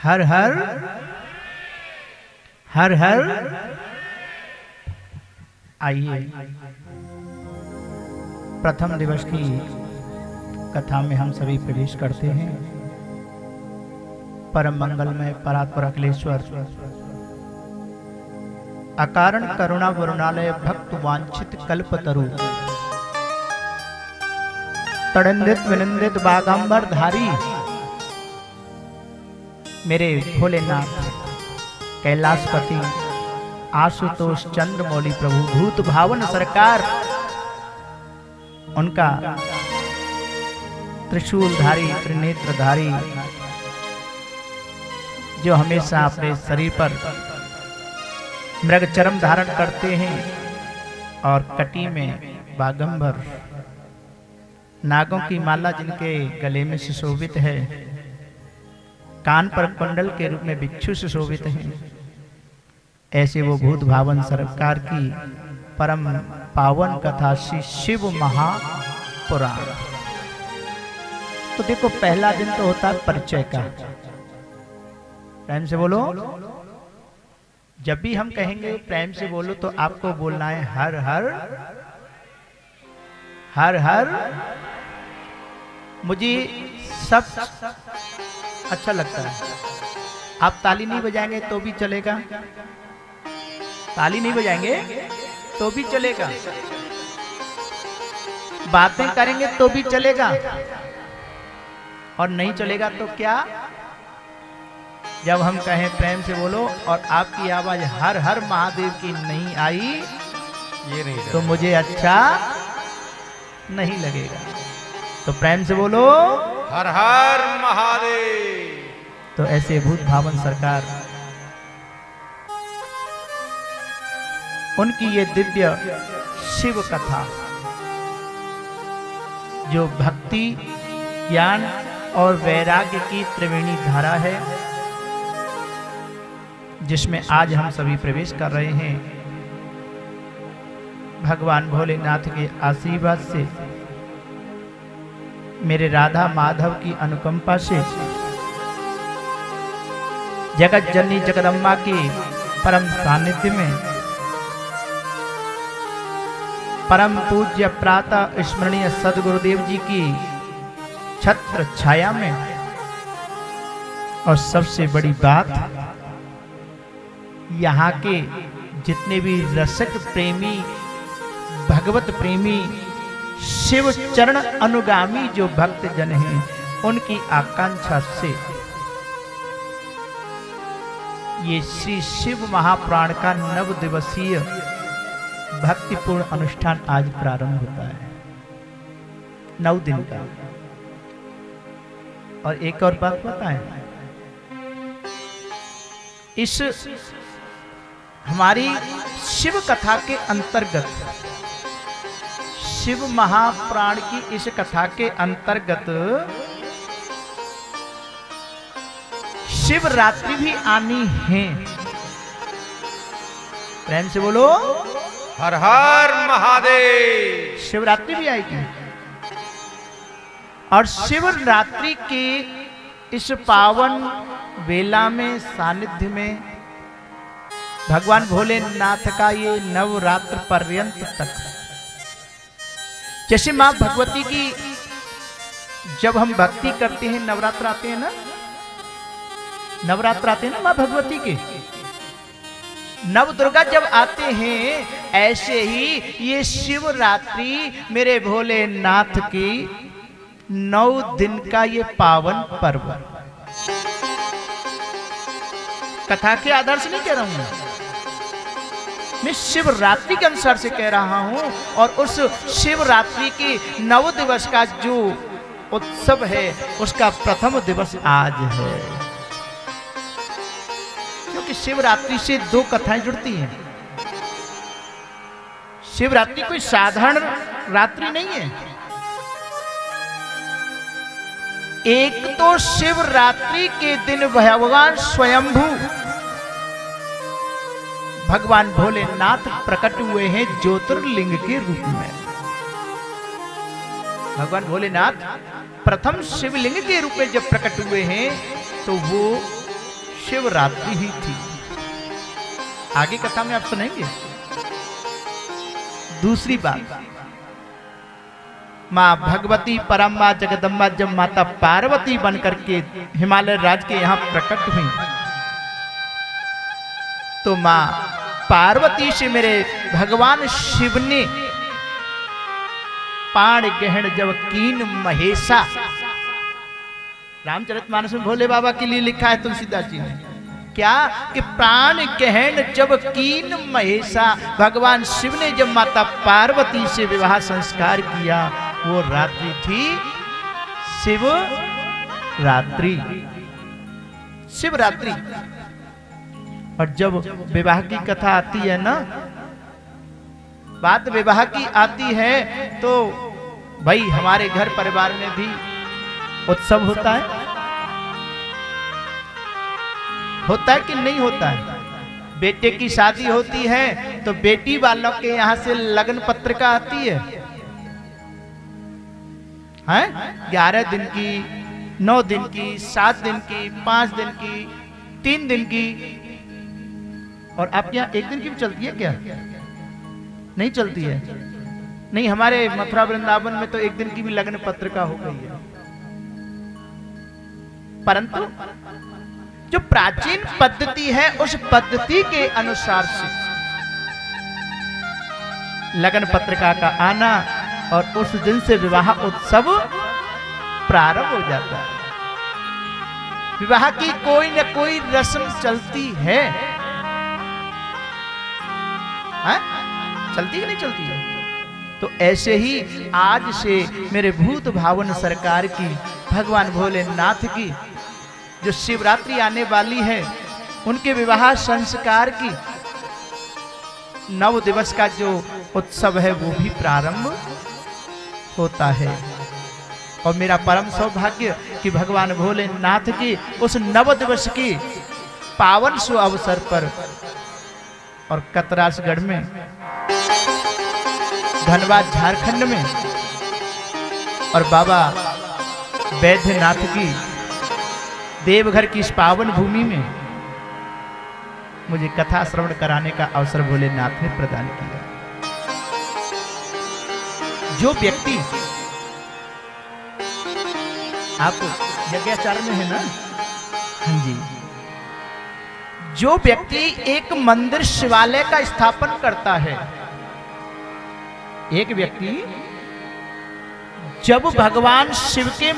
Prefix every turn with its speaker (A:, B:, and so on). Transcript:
A: हर हर हर हर। आइए प्रथम दिवस की कथा में हम सभी प्रवेश करते हैं। परम मंगलमय परात्पर अखिलेश्वर अकारण करुणा वरुणालय भक्त वांछित कल्पतरु तड़ंदित विनंदित बागंबर धारी मेरे भोलेनाथ कैलाशपति आशुतोष चंद्रमौली प्रभु भूत भावन सरकार, उनका त्रिशूलधारी त्रिनेत्रधारी जो हमेशा अपने शरीर पर मृग चर्म धारण करते हैं और कटी में बागंबर नागों की माला जिनके गले में सुशोभित है, कान पर कुंडल के रूप में बिच्छू सुशोभित हैं, ऐसे वो भूत भावन सरकार की परम पावन कथा श्री शिव महापुराण। तो देखो पहला दिन तो होता है परिचय का। प्रेम से बोलो, जब भी हम कहेंगे प्रेम से बोलो तो आपको बोलना है हर हर हर हर। मुझे सब अच्छा लगता है। आप ताली नहीं बजाएंगे तो भी चलेगा, ताली नहीं बजाएंगे तो भी चलेगा, बातें करेंगे तो भी चलेगा, और नहीं चलेगा तो क्या? जब हम कहें प्रेम से बोलो और आपकी आवाज हर हर महादेव की नहीं आई ये नहीं तो मुझे अच्छा नहीं लगेगा। तो प्रेम से बोलो
B: हर हर महादेव।
A: तो ऐसे भूत भावन सरकार उनकी ये दिव्य शिव कथा जो भक्ति ज्ञान और वैराग्य की त्रिवेणी धारा है, जिसमें आज हम सभी प्रवेश कर रहे हैं। भगवान भोलेनाथ के आशीर्वाद से, मेरे राधा माधव की अनुकंपा से, जगत जननी जगदम्बा की परम सानिध्य में, परम पूज्य प्रातः स्मरणीय सदगुरुदेव जी की छत्र छाया में, और सबसे बड़ी बात यहाँ के जितने भी रसिक प्रेमी भगवत प्रेमी शिव चरण अनुगामी जो भक्त जन हैं, उनकी आकांक्षा से ये श्री शिव महापुराण का 9 दिवसीय भक्तिपूर्ण अनुष्ठान आज प्रारंभ होता है, 9 दिन का। और एक और बात बताएं, इस हमारी शिव कथा के अंतर्गत, शिव महापुराण की इस कथा के अंतर्गत शिवरात्रि भी आनी है। प्रेम से बोलो
B: हर हर महादेव।
A: शिवरात्रि भी आएगी, और शिवरात्रि के इस पावन वेला में सानिध्य में भगवान भोलेनाथ का ये नवरात्र पर्यंत तक, जैसे मां भगवती की जब हम भक्ति करते हैं, नवरात्र आते हैं ना, नवरात्र आते हैं ना मां भगवती के, नव दुर्गा जब आते हैं, ऐसे ही ये शिवरात्रि मेरे भोलेनाथ की 9 दिन का ये पावन पर्व, कथा के आधार से नहीं कह रहा हूं मैं शिवरात्रि के अनुसार से कह रहा हूं। और उस शिवरात्रि की 9 दिवस का जो उत्सव है, उसका प्रथम दिवस आज है, क्योंकि शिवरात्रि से 2 कथाएं जुड़ती हैं। शिवरात्रि कोई साधारण रात्रि नहीं है। एक तो शिवरात्रि के दिन भगवान स्वयंभू भगवान भोलेनाथ प्रकट हुए हैं ज्योतिर्लिंग के रूप में। भगवान भोलेनाथ प्रथम शिवलिंग के रूप में जब प्रकट हुए हैं, तो वो शिवरात्रि ही थी। आगे कथा में आप सुनेंगे। दूसरी बात, माँ भगवती परम माँ जगदम्बा जब माता पार्वती बनकर के हिमालय राज्य के यहाँ प्रकट हुई, तो माँ पार्वती से मेरे भगवान शिव ने पाण गहन जब कीन महेशा, रामचरितमानस में भोले बाबा के लिए लिखा है तुलसीदास जी ने, क्या कि प्राण गहन जब कीन महेशा, भगवान शिव ने जब माता पार्वती से विवाह संस्कार किया, वो रात्रि थी शिवरात्रि। शिवरात्रि। और जब विवाह की कथा आती है ना, बात विवाह की आती है, तो भाई हमारे घर परिवार में भी उत्सव होता है। होता है कि नहीं होता है? बेटे की शादी होती है तो बेटी वालों के यहां से लगन पत्रिका आती है, हैं? 11 दिन की, 9 दिन की, 7 दिन की, 5 दिन की, 3 दिन की। और आपके यहाँ 1 दिन की भी चलती है क्या? नहीं चलती है। नहीं, हमारे मथुरा वृंदावन में तो 1 दिन की भी लगन पत्रिका हो गई है। परंतु जो प्राचीन पद्धति है, उस पद्धति के अनुसार से लगन पत्रिका का आना और उस दिन से विवाह उत्सव प्रारंभ हो जाता है। विवाह की कोई न कोई रस्म चलती है, चलती है नहीं चलती है? तो ऐसे ही आज से मेरे भूत भावन सरकार की, भगवान भोलेनाथ की जो शिवरात्रि आने वाली है, उनके विवाह संस्कार की 9 दिवस का जो उत्सव है वो भी प्रारंभ होता है। और मेरा परम सौभाग्य कि भगवान भोलेनाथ की उस 9 दिवस की पावन सु अवसर पर और कतरासगढ़ में, धनबाद झारखंड में और बाबा बैद्यनाथ की देवघर की इस पावन भूमि में मुझे कथा श्रवण कराने का अवसर भोलेनाथ ने प्रदान किया। जो व्यक्ति, आप यज्ञाचार्य में है ना? हाँ जी। जो व्यक्ति एक मंदिर शिवालय का स्थापन करता है, एक व्यक्ति जब भगवान शिव के